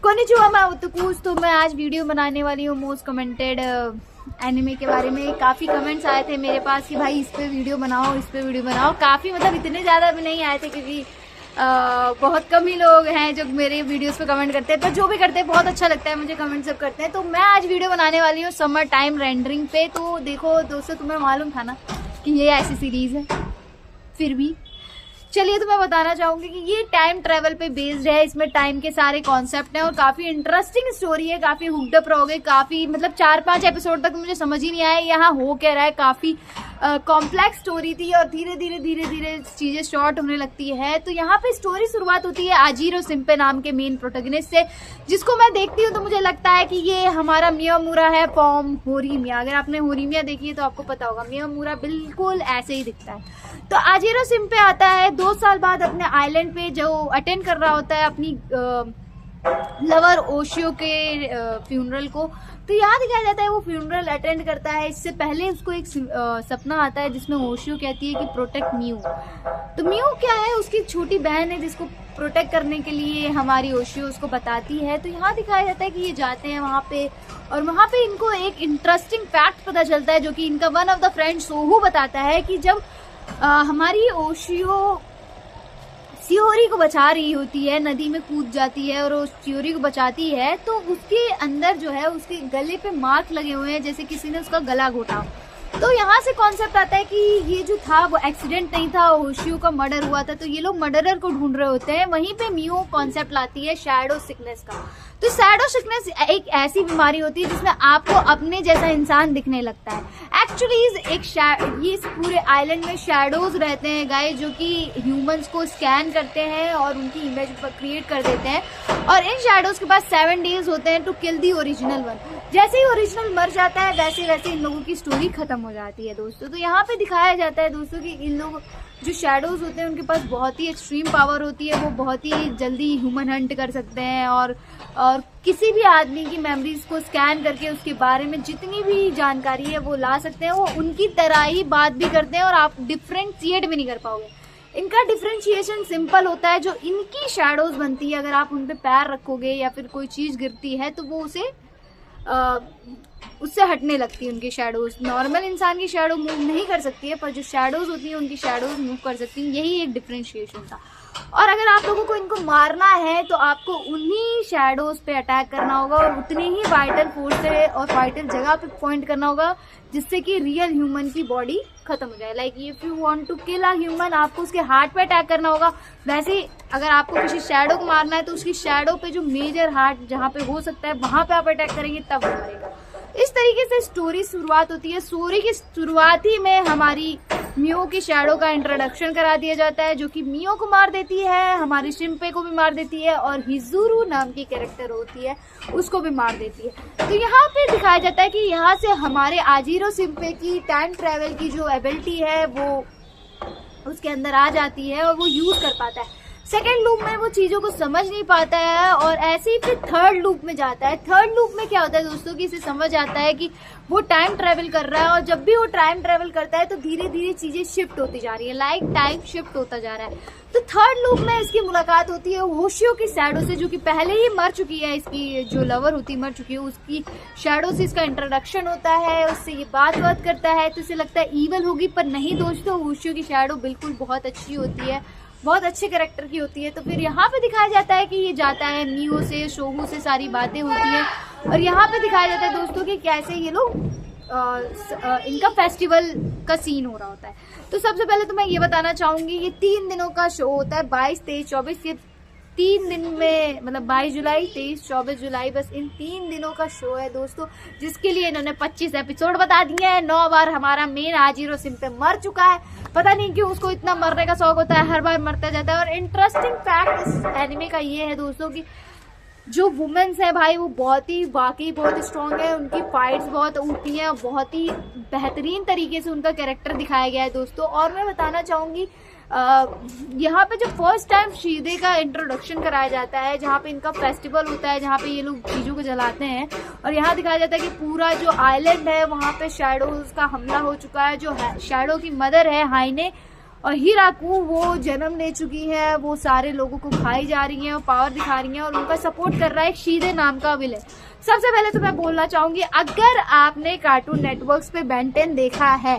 Konnichiwa, मैं ओताकूज। तो मैं आज वीडियो बनाने वाली हूँ मोस्ट कमेंटेड एनिमे के बारे में। काफ़ी कमेंट्स आए थे मेरे पास कि भाई इस पे वीडियो बनाओ, इस पे वीडियो बनाओ। काफ़ी मतलब इतने ज़्यादा भी नहीं आए थे क्योंकि बहुत कम ही लोग हैं जो मेरे वीडियोस पे कमेंट करते हैं, पर जो भी करते हैं बहुत अच्छा लगता है मुझे, कमेंट सब करते हैं। तो मैं आज वीडियो बनाने वाली हूँ समर टाइम रेंडरिंग पे। तो देखो दोस्तों, तुम्हें मालूम था ना कि ये ऐसी सीरीज़ है, फिर भी चलिए तो मैं बताना चाहूंगी कि ये टाइम ट्रेवल पे बेस्ड है। इसमें टाइम के सारे कॉन्सेप्ट हैं और काफी इंटरेस्टिंग स्टोरी है। काफी हुक्ड अप रहोगे। काफी मतलब 4-5 एपिसोड तक मुझे समझ ही नहीं आया यहाँ हो क्या रहा है। काफी कॉम्प्लेक्स स्टोरी थी और धीरे धीरे चीजें शॉर्ट होने लगती है। तो यहाँ पे स्टोरी शुरुआत होती है आजीरो सिम्पे नाम के मेन प्रोटैगनिस्ट से, जिसको मैं देखती हूँ तो मुझे लगता है कि ये हमारा मियामुरा है फॉर्म होरीमिया। अगर आपने होरीमिया देखी है तो आपको पता होगा मियामुरा बिल्कुल ऐसे ही दिखता है। तो आजीरो सिम्पे आता है 2 साल बाद अपने आइलैंड पे, जो अटेंड कर रहा होता है अपनी लवर ओशियो के फ्यूनरल को। तो यहाँ दिखाया जाता है वो फ्यूनरल अटेंड करता है। इससे पहले उसको एक सपना आता है जिसमें ओशियो कहती है कि प्रोटेक्ट म्यू। तो म्यू क्या है, उसकी छोटी बहन है जिसको प्रोटेक्ट करने के लिए हमारी ओशियो उसको बताती है। तो यहाँ दिखाया जाता है कि ये जाते हैं वहाँ पे और वहाँ पे इनको एक इंटरेस्टिंग फैक्ट पता चलता है जो कि इनका वन ऑफ द फ्रेंड सोहू बताता है कि जब हमारी ओशियो शियोरी को बचा रही होती है, नदी में कूद जाती है और उस शियोरी को बचाती है, तो उसके अंदर जो है उसके गले पे मार्क लगे हुए हैं जैसे किसी ने उसका गला घोटा। तो यहाँ से कॉन्सेप्ट आता है कि ये जो था वो एक्सीडेंट नहीं था, ओशियो का मर्डर हुआ था। तो ये लोग मर्डरर को ढूंढ रहे होते हैं। वहीं पे मियो कॉन्सेप्ट लाती है शैडो सिकनेस का। तो शैडो सिकनेस एक ऐसी बीमारी होती है जिसमें आपको अपने जैसा इंसान दिखने लगता है। एक्चुअली ये इस पूरे आइलैंड में शैडोज रहते हैं गाइस, जो कि ह्यूमंस को स्कैन करते हैं और उनकी इमेज क्रिएट कर देते हैं। और इन शैडोज के पास 7 डेज होते हैं to kill the original one. जैसे ही ओरिजिनल मर जाता है वैसे वैसे इन लोगों की स्टोरी खत्म हो जाती है दोस्तों। तो यहाँ पे दिखाया जाता है दोस्तों कि इन लोग जो शैडोज होते हैं उनके पास बहुत ही एक्सट्रीम पावर होती है। वो बहुत ही जल्दी ह्यूमन हंट कर सकते हैं और किसी भी आदमी की मेमोरीज को स्कैन करके उसके बारे में जितनी भी जानकारी है वो ला सकते हैं। वो उनकी तरह ही बात भी करते हैं और आप डिफ्रेंशिएट भी नहीं कर पाओगे। इनका डिफ्रेंशिएशन सिंपल होता है। जो इनकी शैडोज बनती है, अगर आप उन पे पैर रखोगे या फिर कोई चीज गिरती है तो वो उससे हटने लगती है। उनकी शैडोज नॉर्मल इंसान की शैडो मूव नहीं कर सकती है, पर जो शैडोज होती है उनकी शैडोज मूव कर सकती हैं। यही एक डिफरेंशिएशन था। और अगर आप लोगों को इनको मारना है तो आपको उन्हीं शैडोज पे अटैक करना होगा और उतनी ही वाइटल फोर्स से और वाइटल जगह पे पॉइंट करना होगा जिससे कि रियल ह्यूमन की बॉडी खत्म हो जाए। Like if you want to kill a human, आपको उसके हार्ट पे अटैक करना होगा। वैसे ही अगर आपको किसी शैडो को मारना है तो उसकी शैडो पे जो मेजर हार्ट जहाँ पे हो सकता है वहां पे आप अटैक करेंगे तब वो मरेगा। इस तरीके से स्टोरी शुरुआत होती है। स्टोरी की शुरुआत ही में हमारी मियो की शैडो का इंट्रोडक्शन करा दिया जाता है, जो कि मियो को मार देती है, हमारी शिम्पे को भी मार देती है और हिजुरु नाम की कैरेक्टर होती है उसको भी मार देती है। तो यहाँ पे दिखाया जाता है कि यहाँ से हमारे आजीरो सिम्पे की टाइम ट्रेवल की जो एबिलिटी है वो उसके अंदर आ जाती है और वो यूज कर पाता है। सेकेंड लूप में वो चीजों को समझ नहीं पाता है और ऐसे ही फिर थर्ड लूप में जाता है। थर्ड लूप में क्या होता है दोस्तों कि इसे समझ आता है कि वो टाइम ट्रेवल कर रहा है और जब भी वो टाइम ट्रेवल करता है तो धीरे धीरे चीजें शिफ्ट होती जा रही है, लाइक टाइम शिफ्ट होता जा रहा है। तो थर्ड लूप में इसकी मुलाकात होती है ओशियो की शैडो से, जो कि पहले ही मर चुकी है। इसकी जो लवर होती है मर चुकी है, उसकी शैडो से इसका इंट्रोडक्शन होता है, उससे ये बात करता है तो इसे लगता है ईवल होगी, पर नहीं दोस्तों, ओशियो की शैडो बिल्कुल बहुत अच्छी होती है, बहुत अच्छे कैरेक्टर की होती है। तो फिर यहाँ पे दिखाया जाता है कि ये जाता है मियो से, शोहू से सारी बातें होती हैं और यहाँ पे दिखाया जाता है दोस्तों कि कैसे ये लोग इनका फेस्टिवल का सीन हो रहा होता है। तो सबसे पहले तो मैं ये बताना चाहूंगी, ये 3 दिनों का शो होता है, 22, 23, 24। ये 3 दिन में मतलब 22 जुलाई, 23, 24 जुलाई, बस इन 3 दिनों का शो है दोस्तों, जिसके लिए इन्होंने 25 एपिसोड बता दिए हैं। 9 बार हमारा मेन आजीरो सिम्पे मर चुका है। पता नहीं क्यों उसको इतना मरने का शौक होता है, हर बार मरता जाता है। और इंटरेस्टिंग फैक्ट इस एनिमे का ये है दोस्तों कि जो वुमेन्स है भाई वो बहुत ही वाकई बहुत स्ट्रांग है। उनकी फाइट्स बहुत ऊँची हैं, बहुत ही बेहतरीन तरीके से उनका कैरेक्टर दिखाया गया है दोस्तों। और मैं बताना चाहूंगी यहाँ पे जो फर्स्ट टाइम शीदे का इंट्रोडक्शन कराया जाता है, जहाँ पे इनका फेस्टिवल होता है, जहाँ पे ये लोग चीजों को जलाते हैं और यहाँ दिखाया जाता है कि पूरा जो आइलैंड है वहाँ पे शैडोज का हमला हो चुका है। जो शैडो की मदर है हाइने, और हिराकू वो जन्म ले चुकी है, वो सारे लोगों को खाई जा रही है और पावर दिखा रही है और उनका सपोर्ट कर रहा है शीदे नाम का विलेन। सबसे पहले तो मैं बोलना चाहूंगी, अगर आपने कार्टून नेटवर्क्स पे बेन 10 देखा है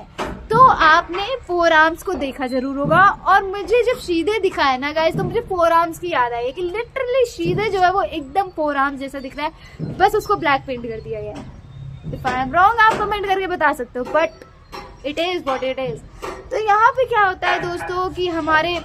तो आपने 4 आर्म्स को देखा जरूर होगा। और मुझे जब शीदे दिखा है ना गाइस, तो मुझे 4 आर्म्स की याद आई है कि लिटरली शीदे जो है वो एकदम 4 आर्म्स जैसा दिख रहा है, बस उसको ब्लैक पेंट कर दिया गया है। इफ आई एम रॉन्ग आप कमेंट करके बता सकते हो, but it is what it is. तो यहाँ पे क्या होता है दोस्तों कि हमारे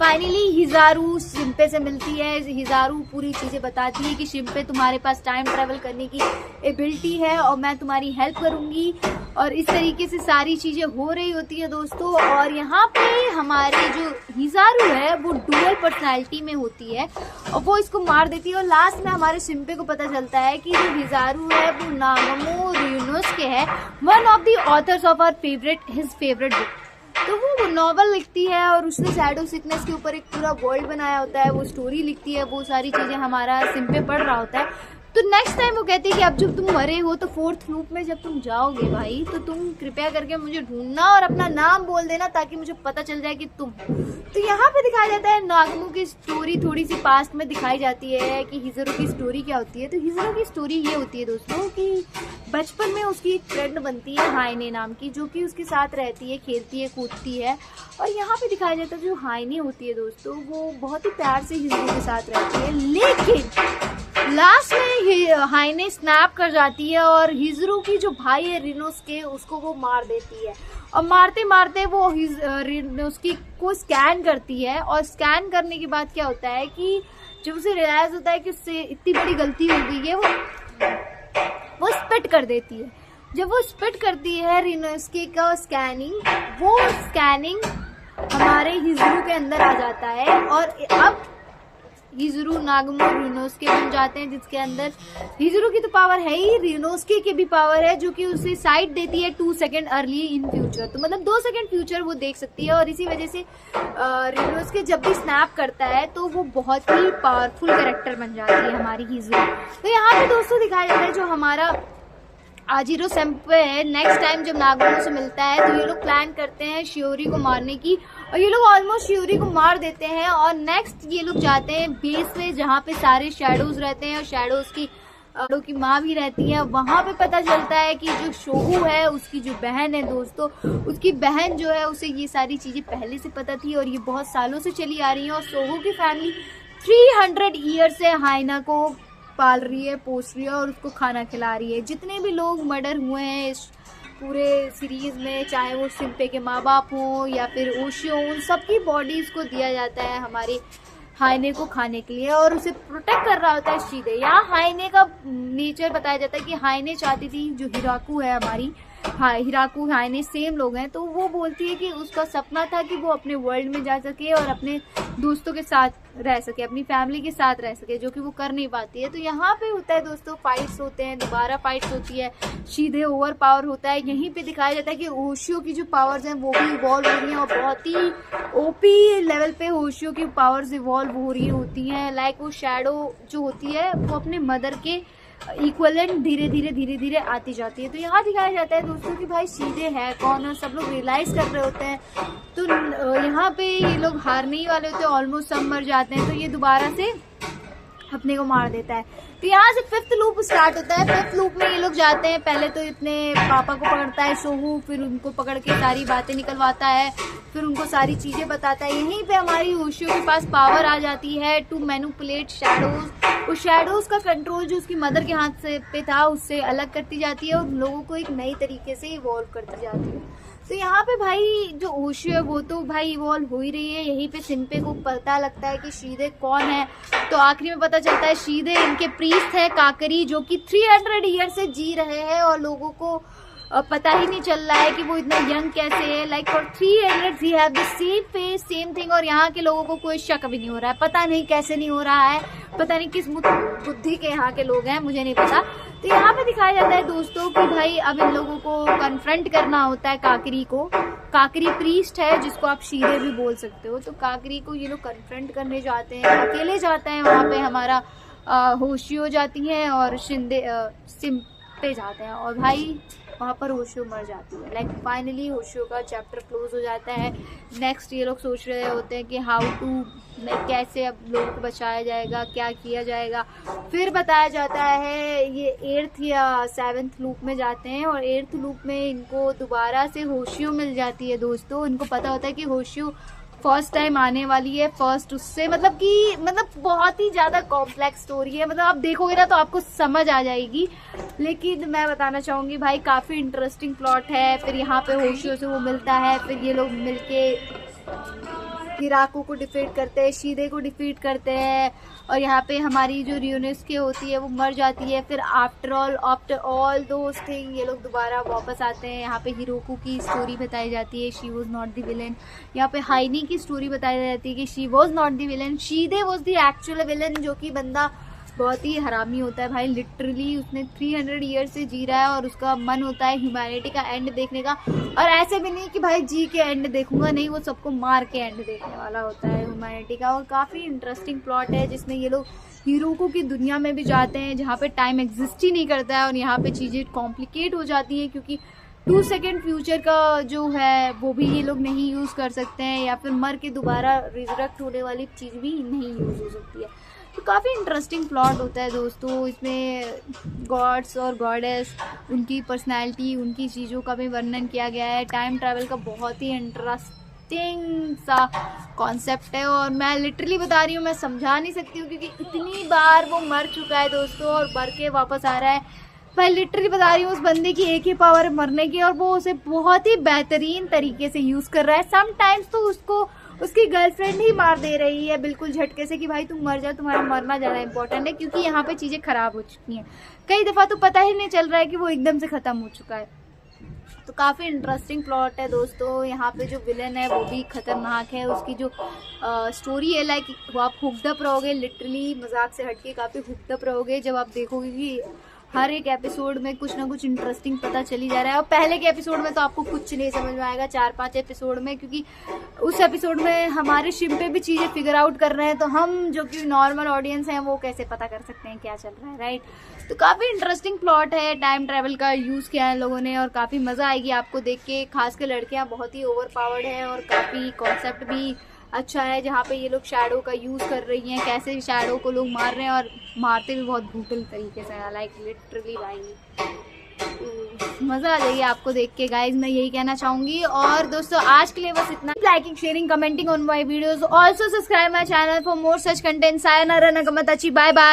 फाइनली हिजारू शिम्पे से मिलती है। हिजारू पूरी चीजें बताती है कि शिम्पे तुम्हारे पास टाइम ट्रेवल करने की एबिलिटी है और मैं तुम्हारी हेल्प करूंगी, और इस तरीके से सारी चीजें हो रही होती है दोस्तों। और यहाँ पे हमारे जो हिजारू है वो डुअल पर्सनालिटी में होती है और वो इसको मार देती है। और लास्ट में हमारे शिम्पे को पता चलता है कि जो हिजारू है वो नागामो रियोनोसुके है, one of the authors of our his favourite book. तो वो नॉवल लिखती है और उसने शैडो सिकनेस के ऊपर एक पूरा वर्ल्ड बनाया होता है, वो स्टोरी लिखती है, वो सारी चीजें हमारा शिम्पे पढ़ रहा होता है। तो नेक्स्ट टाइम वो कहती है कि अब जब तुम मरे हो तो 4th लूप में जब तुम जाओगे भाई, तो तुम कृपया करके मुझे ढूंढना और अपना नाम बोल देना ताकि मुझे पता चल जाए कि तुम। तो यहाँ पे दिखाया जाता है नागामो की स्टोरी थोड़ी सी पास्ट में दिखाई जाती है कि हिजरो की स्टोरी क्या होती है। तो हिजरो की स्टोरी ये होती है दोस्तों कि बचपन में उसकी एक फ्रेंड बनती है हाइने नाम की, जो कि उसके साथ रहती है, खेलती है, कूदती है। और यहाँ पे दिखाया जाता है जो हाइने होती है दोस्तों वो बहुत ही प्यार से हिजरो के साथ रहती है, लेकिन लास्ट में हाइने स्नैप कर जाती है और हिजरो की जो भाई है रिनोसुके उसको वो मार देती है। और मारते मारते वो रिनोसुके को स्कैन करती है, और स्कैन करने के बाद क्या होता है कि जब उसे रियलाइज होता है कि उससे इतनी बड़ी गलती हो गई है, वो स्पिट कर देती है। जब वो स्पिट करती है रिनोसुके का स्कैनिंग, वो स्कैनिंग हमारे हिजरू के अंदर आ जाता है और अब हिजरू नागामो रिनोसुके बन जाते हैं, जिसके अंदर हिजरू की तो पावर है ही, रिनोसुके की भी पावर है जो कि उसे साइट देती है 2 सेकंड अर्ली इन फ्यूचर। तो मतलब 2 सेकंड फ्यूचर वो देख सकती है और इसी वजह से रिनोसुके जब भी स्नैप करता है तो वो बहुत ही पावरफुल कैरेक्टर बन जाती है हमारी हिजरू। तो यहाँ पे दोस्तों दिखाया जाता है जो हमारा आजिरो सेंपे है, नेक्स्ट टाइम जब नागामो से मिलता है तो ये लोग प्लान करते हैं शियोरी को मारने की, और ये लोग ऑलमोस्ट शियोरी को मार देते हैं। और नेक्स्ट ये लोग जाते हैं बेस पे जहाँ पे सारे शैडोज रहते हैं और शैडोज की माँ भी रहती है। वहां पे पता चलता है कि जो शोहू है उसकी जो बहन है दोस्तों, उसकी बहन जो है उसे ये सारी चीजें पहले से पता थी और ये बहुत सालों से चली आ रही है। और शोहू की फैमिली 300 ईयर से हाइना को पाल रही है, पोस रही है और उसको खाना खिला रही है। जितने भी लोग मर्डर हुए हैं इस पूरे सीरीज में, चाहे वो शिम्पे के माँ बाप हों या फिर ओशियो, उन सबकी बॉडीज को दिया जाता है हमारे हाइने को खाने के लिए और उसे प्रोटेक्ट कर रहा होता है शीदे। यहाँ हाइने का नेचर बताया जाता है कि हाइने चाहती थी, जो हिराकू है हमारी, हिराकू हाइने सेम लोग हैं, तो वो बोलती है कि उसका सपना था कि वो अपने वर्ल्ड में जा सके और अपने दोस्तों के साथ रह सके, अपनी फैमिली के साथ रह सके, जो कि वो कर नहीं पाती है। तो यहाँ पे होता है दोस्तों फाइट्स होते हैं, दोबारा फाइट्स होती है, शीदे ओवर पावर होता है। यहीं पे दिखाया जाता है कि ओशियो की जो पावर्स हैं वो भी इवॉल्व हो रही हैं और बहुत ही ओपी लेवल पे ओशियो की पावर्स इवॉल्व हो रही होती हैं। लाइक वो शैडो जो होती है वो अपने मदर के इक्वलेंट धीरे धीरे आती जाती है। तो यहाँ दिखाया जाता है दोस्तों कि भाई शीदे है कौन, और सब लोग रियलाइज कर रहे होते हैं। तो यहाँ पे ये लोग हारने ही वाले होते हैं, ऑलमोस्ट सब मर जाते हैं, तो ये दोबारा से अपने को मार देता है। तो यहाँ से 5th लूप स्टार्ट होता है। 5th लूप में ये लोग जाते हैं, पहले तो इतने पापा को पकड़ता है शोहू, फिर उनको पकड़ के सारी बातें निकलवाता है, फिर उनको सारी चीजें बताता है। यहीं पे हमारी ओशियो के पास पावर आ जाती है टू मैनिपुलेट शैडोज। उस शैडोज का कंट्रोल जो उसकी मदर के हाथ से पे था उससे अलग करती जाती है और उन लोगों को एक नई तरीके से इवॉल्व करती जाती है। तो यहाँ पे भाई जो ओशियो है वो तो भाई इवॉल्व हो ही रही है। यहीं पे शिम्पे को पता लगता है कि शीदे कौन है, तो आखिरी में पता चलता है शीदे इनके प्रीस्ट है काकरी, जो कि 300 ईयर से जी रहे हैं और लोगों को पता ही नहीं चल रहा है कि वो इतना यंग कैसे है। Like for 300 he have the same face same thing, और यहाँ के लोगों को कोई शक भी नहीं हो रहा है। पता नहीं कैसे नहीं हो रहा है, पता नहीं किस बुद्धि के यहाँ के लोग हैं, मुझे नहीं पता। तो यहाँ पे दिखाया जाता है दोस्तों कि भाई अब इन लोगों को कन्फ्रंट करना होता है काकरी को। काकरी प्रीस्ट है जिसको आप शीदे भी बोल सकते हो। तो काकरी को ये लोग कन्फ्रंट करने जाते हैं, अकेले जाते हैं। वहाँ पे हमारा होशियो जाती हैं और पे जाते हैं और भाई वहाँ पर होशियो मर जाती है। लाइक फाइनली होशियो का चैप्टर क्लोज हो जाता है। नेक्स्ट ये लोग सोच रहे होते हैं कि हाउ टू लाइक कैसे अब लोगों को बचाया जाएगा, क्या किया जाएगा। फिर बताया जाता है ये 8th या 7th लूप में जाते हैं और 8th लूप में इनको दोबारा से होशियो मिल जाती है दोस्तों। इनको पता होता है कि होशियो फर्स्ट टाइम आने वाली है, फर्स्ट उससे मतलब बहुत ही ज़्यादा कॉम्प्लेक्स स्टोरी है। मतलब आप देखोगे ना तो आपको समझ आ जाएगी, लेकिन मैं बताना चाहूँगी भाई काफ़ी इंटरेस्टिंग प्लॉट है। फिर यहाँ पे होशियो से वो मिलता है, फिर ये लोग मिलके हिराको को डिफीट करते हैं, शीदे को डिफीट करते हैं और यहाँ पे हमारी जो रियोनेस्के होती है वो मर जाती है। फिर आफ्टर ऑल दोस थिंग ये लोग दोबारा वापस आते हैं। यहाँ पे हिरोको की स्टोरी बताई जाती है, she was not the villain. यहाँ पे हाइनी की स्टोरी बताई जाती है कि she was not the villain, शीदे वॉज द एक्चुअल विलन, जो कि बंदा बहुत ही हरामी होता है भाई। लिटरली उसने 300 ईयर से जी रहा है और उसका मन होता है ह्यूमैनिटी का एंड देखने का। और ऐसे भी नहीं कि भाई जी के एंड देखूंगा, नहीं, वो सबको मार के एंड देखने वाला होता है ह्यूमैनिटी का। और काफ़ी इंटरेस्टिंग प्लॉट है जिसमें ये लोग हिरोको की दुनिया में भी जाते हैं जहाँ पे टाइम एग्जिस्ट ही नहीं करता है और यहाँ पे चीज़ें कॉम्प्लिकेट हो जाती हैं क्योंकि 2 सेकेंड फ्यूचर का जो है वो भी ये लोग नहीं यूज़ कर सकते हैं या फिर मर के दोबारा रिजरेक्ट होने वाली चीज़ भी नहीं यूज़ हो सकती है। तो काफ़ी इंटरेस्टिंग प्लॉट होता है दोस्तों। इसमें गॉड्स और गॉडेस, उनकी पर्सनैलिटी, उनकी चीज़ों का भी वर्णन किया गया है। टाइम ट्रैवल का बहुत ही इंटरेस्टिंग सा कॉन्सेप्ट है और मैं लिटरली बता रही हूँ, मैं समझा नहीं सकती हूँ क्योंकि इतनी बार वो मर चुका है दोस्तों और मर के वापस आ रहा है। मैं लिटरली बता रही हूँ उस बंदे की एक ही पावर है मरने की और वो उसे बहुत ही बेहतरीन तरीके से यूज़ कर रहा है। समटाइम्स तो उसको उसकी गर्लफ्रेंड ही मार दे रही है बिल्कुल झटके से कि भाई तुम मर जाओ, तुम्हारा मरना ज़्यादा इंपॉर्टेंट है, क्योंकि यहाँ पे चीज़ें ख़राब हो चुकी हैं। कई दफ़ा तो पता ही नहीं चल रहा है कि वो एकदम से ख़त्म हो चुका है। तो काफ़ी इंटरेस्टिंग प्लॉट है दोस्तों। यहाँ पे जो विलन है वो भी खतरनाक है, उसकी जो स्टोरी है लाइक वो आप हुक्ड अप रहोगे, लिटरली मजाक से हटके काफ़ी हुक्ड अप रहोगे जब आप देखोगे कि हर एक एपिसोड में कुछ ना कुछ इंटरेस्टिंग पता चली जा रहा है। और पहले के एपिसोड में तो आपको कुछ नहीं समझ में आएगा, 4-5 एपिसोड में, क्योंकि उस एपिसोड में हमारे शिप पे भी चीज़ें फिगर आउट कर रहे हैं, तो हम जो कि नॉर्मल ऑडियंस हैं वो कैसे पता कर सकते हैं क्या चल रहा है, राइट। तो काफ़ी इंटरेस्टिंग प्लॉट है, टाइम ट्रैवल का यूज़ किया है लोगों ने और काफ़ी मज़ा आएगी आपको देख के। खासकर लड़कियाँ बहुत ही ओवर पावर्ड है और काफ़ी कॉन्सेप्ट भी अच्छा है जहाँ पे ये लोग शैडो का यूज़ कर रही हैं, कैसे शैडो को लोग मार रहे हैं और मारते भी बहुत ब्रूटल तरीके से, लाइक लिटरली भाई मज़ा आ जाएगी आपको देख के गाइज, मैं यही कहना चाहूँगी। और दोस्तों आज के लिए बस इतना। Liking, sharing, commenting on my videos, also subscribe my channel for more such content. सायनारा नगमताची, बाय बाय।